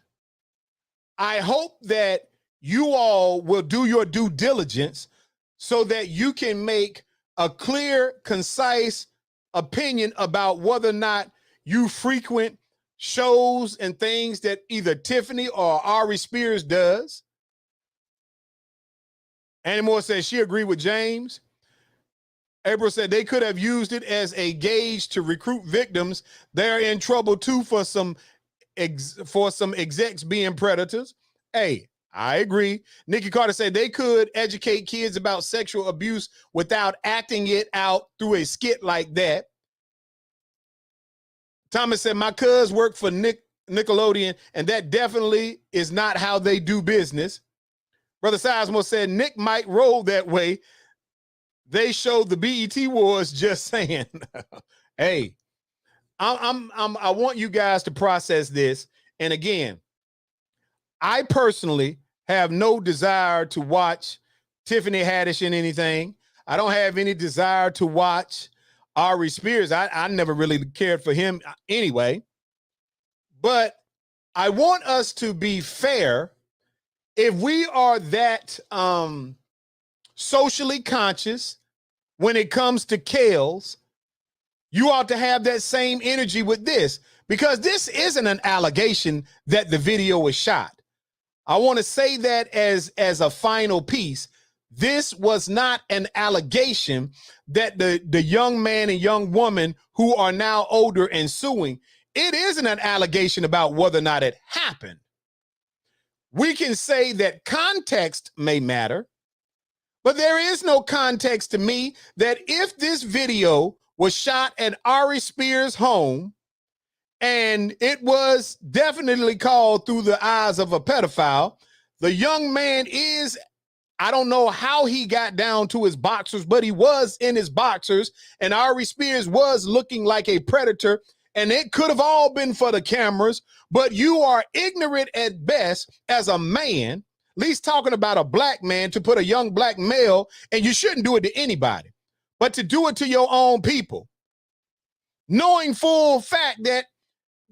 I hope that you all will do your due diligence so that you can make a clear, concise opinion about whether or not you frequent shows and things that either Tiffany or Ari Spears does. Annie Moore says she agreed with James. April said they could have used it as a gauge to recruit victims. They're in trouble too for some execs being predators. Hey, I agree. Nikki Carter said they could educate kids about sexual abuse without acting it out through a skit like that. Thomas said, my cuz worked for Nickelodeon, and that definitely is not how they do business. Brother Sizemore said, Nick might roll that way. They showed the BET Wars, just saying. Hey, I want you guys to process this. And again, I personally have no desire to watch Tiffany Haddish in anything. I don't have any desire to watch Ari Spears. I never really cared for him anyway. But I want us to be fair. If we are that socially conscious when it comes to Kels, You ought to have that same energy with this, because this isn't an allegation that the video was shot. I want to say that as a final piece. This was not an allegation that the young man and young woman who are now older and suing, it isn't an allegation about whether or not it happened. We can say that context may matter, but there is no context to me that if this video was shot at Ari Spears' home and it was definitely called through the eyes of a pedophile, the young man is, I don't know how he got down to his boxers, but he was in his boxers, and Ari Spears was looking like a predator, and it could have all been for the cameras, but you are ignorant at best as a man, at least talking about a black man, to put a young black male, and you shouldn't do it to anybody, but to do it to your own people, knowing full fact that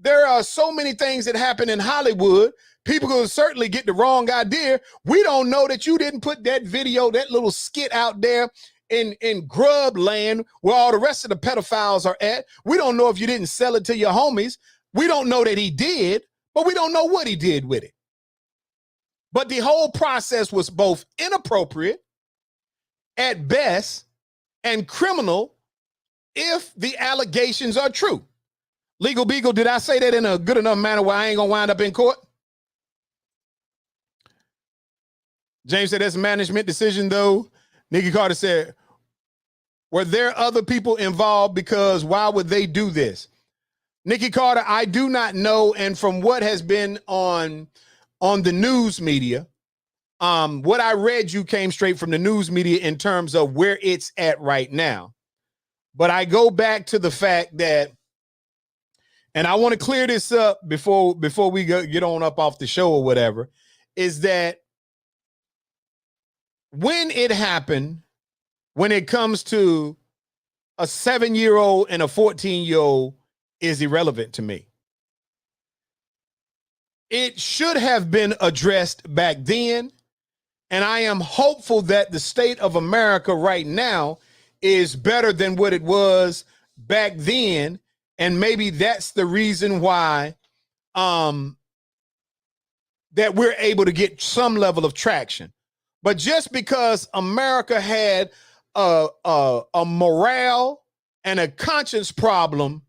there are so many things that happen in Hollywood. People will certainly get the wrong idea. We don't know that you didn't put that video, that little skit out there in Grub Land where all the rest of the pedophiles are at. We don't know if you didn't sell it to your homies. We don't know that he did, but we don't know what he did with it. But the whole process was both inappropriate at best and criminal if the allegations are true. Legal Beagle, did I say that in a good enough manner where I ain't gonna wind up in court? James said that's a management decision, though. Nikki Carter said, were there other people involved? Because why would they do this? Nikki Carter, I do not know. And from what has been on the news media, what I read you came straight from the news media in terms of where it's at right now. But I go back to the fact that, and I want to clear this up before we get on up off the show or whatever, is that when it happened, when it comes to a 7-year-old and a 14-year-old, is irrelevant to me. It should have been addressed back then, and I am hopeful that the state of America right now is better than what it was back then, and maybe that's the reason why that we're able to get some level of traction. But just because America had a morale and a conscience problem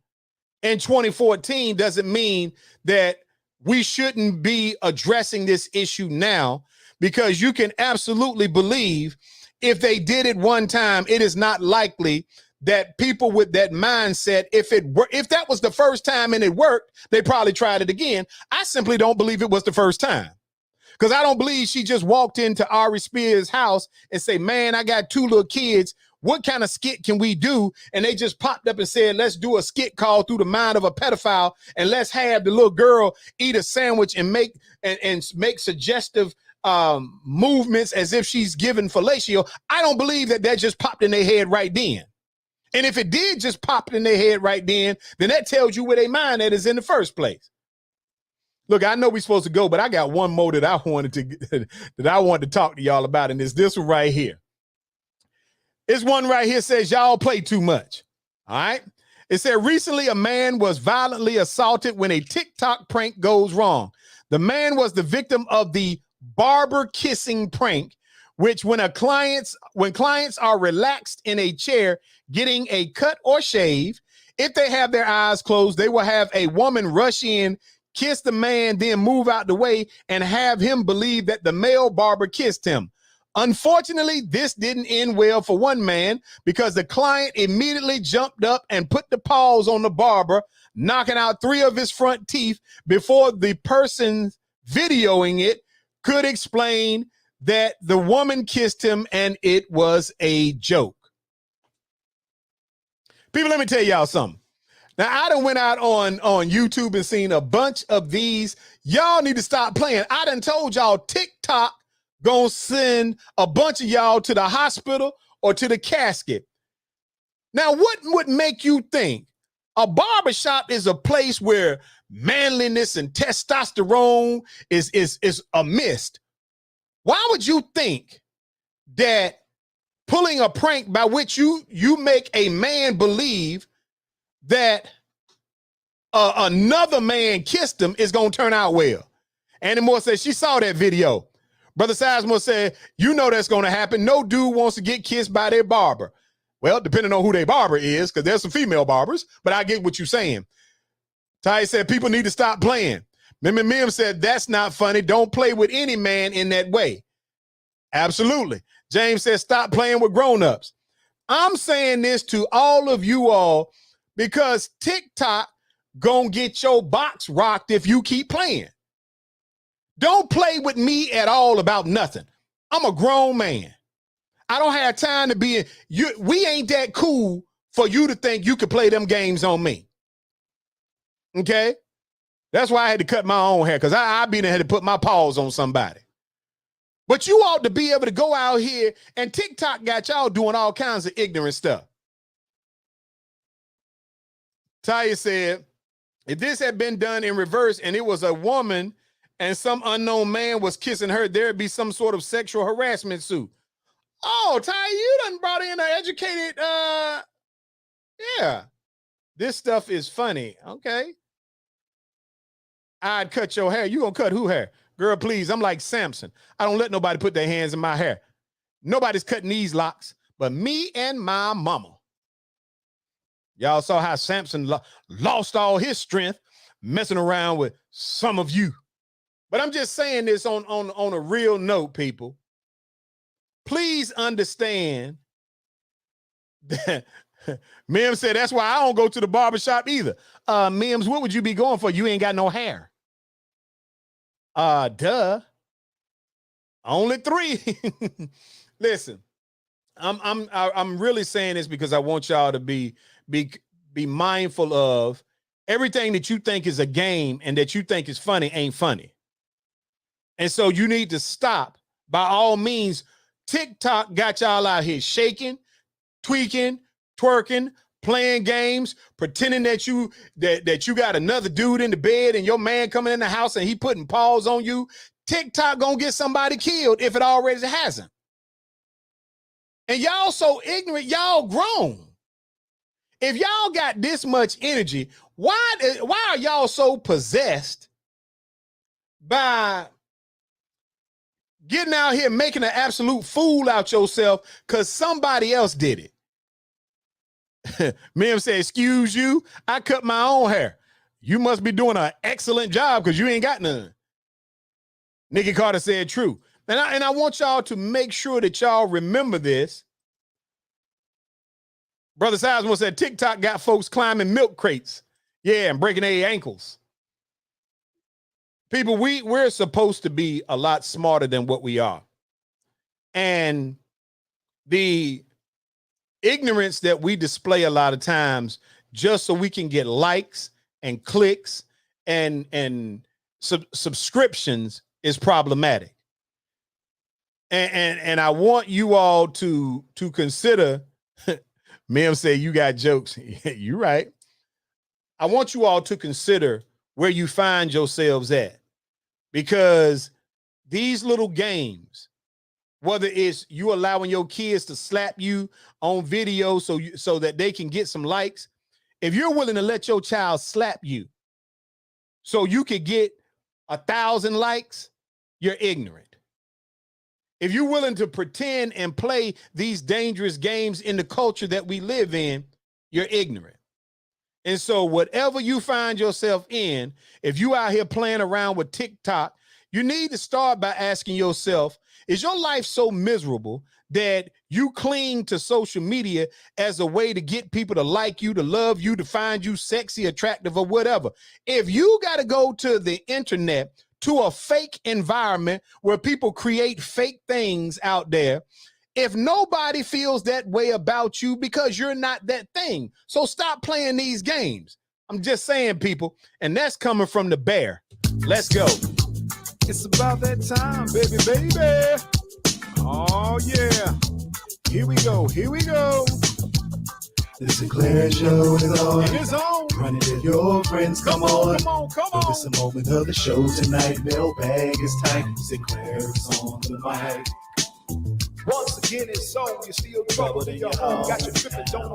in 2014 doesn't mean that we shouldn't be addressing this issue now, because you can absolutely believe if they did it one time, it is not likely that people with that mindset, if that was the first time and it worked, they probably tried it again. I simply don't believe it was the first time. Because I don't believe she just walked into Ari Spears' house and say, man, I got 2 little kids. What kind of skit can we do? And they just popped up and said, let's do a skit called Through the Mind of a Pedophile, and let's have the little girl eat a sandwich and make suggestive movements as if she's given fellatio. I don't believe that just popped in their head right then. And if it did just pop in their head right then that tells you where their mind at is in the first place. Look, I know we're supposed to go, but I got one more that I wanted to talk to y'all about, and it's this one right here. This one right here says y'all play too much. All right. It said recently a man was violently assaulted when a TikTok prank goes wrong. The man was the victim of the barber kissing prank, which when clients are relaxed in a chair getting a cut or shave, if they have their eyes closed, they will have a woman rush in, kiss the man, then move out the way and have him believe that the male barber kissed him. Unfortunately, this didn't end well for one man because the client immediately jumped up and put the paws on the barber, knocking out 3 of his front teeth before the person videoing it could explain that the woman kissed him and it was a joke. People, let me tell y'all something. Now, I done went out on YouTube and seen a bunch of these. Y'all need to stop playing. I done told y'all TikTok gonna send a bunch of y'all to the hospital or to the casket. Now, what would make you think a barbershop is a place where manliness and testosterone is amiss? Why would you think that pulling a prank by which you make a man believe that another man kissed him is going to turn out well. Annie Moore said she saw that video. Brother Sizemore said, you know that's going to happen. No dude wants to get kissed by their barber. Well, depending on who their barber is, because there's some female barbers, but I get what you're saying. Ty said people need to stop playing. Mim said that's not funny. Don't play with any man in that way. Absolutely. James said stop playing with grown-ups. I'm saying this to all of you all because TikTok gonna get your box rocked if you keep playing. Don't play with me at all about nothing. I'm a grown man. I don't have time to be in you. We ain't that cool for you to think you could play them games on me. Okay? That's why I had to cut my own hair, because I been had to put my paws on somebody. But you ought to be able to go out here, and TikTok got y'all doing all kinds of ignorant stuff. Taya said, if this had been done in reverse and it was a woman and some unknown man was kissing her, there'd be some sort of sexual harassment suit. Oh, Ty, you done brought in an educated, yeah. This stuff is funny, okay? I'd cut your hair. You gonna cut who hair? Girl, please, I'm like Samson. I don't let nobody put their hands in my hair. Nobody's cutting these locks but me and my mama. Y'all saw how Samson lost all his strength messing around with some of you. But I'm just saying this on a real note, people. Please understand that Mims said, that's why I don't go to the barbershop either. Mims, what would you be going for? You ain't got no hair. Duh. Only 3. Listen, I'm really saying this because I want y'all to be mindful of everything that you think is a game and that you think is funny ain't funny. And so you need to stop. By all means, TikTok got y'all out here shaking, tweaking, twerking, playing games, pretending that you got another dude in the bed and your man coming in the house and he putting paws on you. TikTok gonna get somebody killed if it already hasn't. And y'all so ignorant, y'all grown. If y'all got this much energy, why are y'all so possessed by getting out here making an absolute fool out yourself because somebody else did it? Mim said, excuse you, I cut my own hair. You must be doing an excellent job because you ain't got none. Nikki Carter said true. And I want y'all to make sure that y'all remember this. Brother Sizemore said TikTok got folks climbing milk crates. Yeah, and breaking their ankles. People, we're supposed to be a lot smarter than what we are. And the ignorance that we display a lot of times just so we can get likes and clicks and subscriptions is problematic. And I want you all to consider. Mim say you got jokes. You're right. I want you all to consider where you find yourselves at, because these little games, whether it's you allowing your kids to slap you on video so that they can get some likes, if you're willing to let your child slap you so you could get 1,000 likes, you're ignorant. If you're willing to pretend and play these dangerous games in the culture that we live in, you're ignorant. And so whatever you find yourself in, if you out here playing around with TikTok, you need to start by asking yourself, is your life so miserable that you cling to social media as a way to get people to like you, to love you, to find you sexy, attractive, or whatever? If you got to go to the internet, to a fake environment where people create fake things out there, if nobody feels that way about you, because you're not that thing. So stop playing these games. I'm just saying, people, and that's coming from the bear. Let's go. It's about that time, baby. Oh, yeah. Here we go. The Sinclair Show is on. It is on. Run it with your friends. Come on. It's a moment of the show tonight. Mailbag is tight. Sinclair is on the mic. Once again, it's on. You're still trouble in your home. Got your tripping, don't know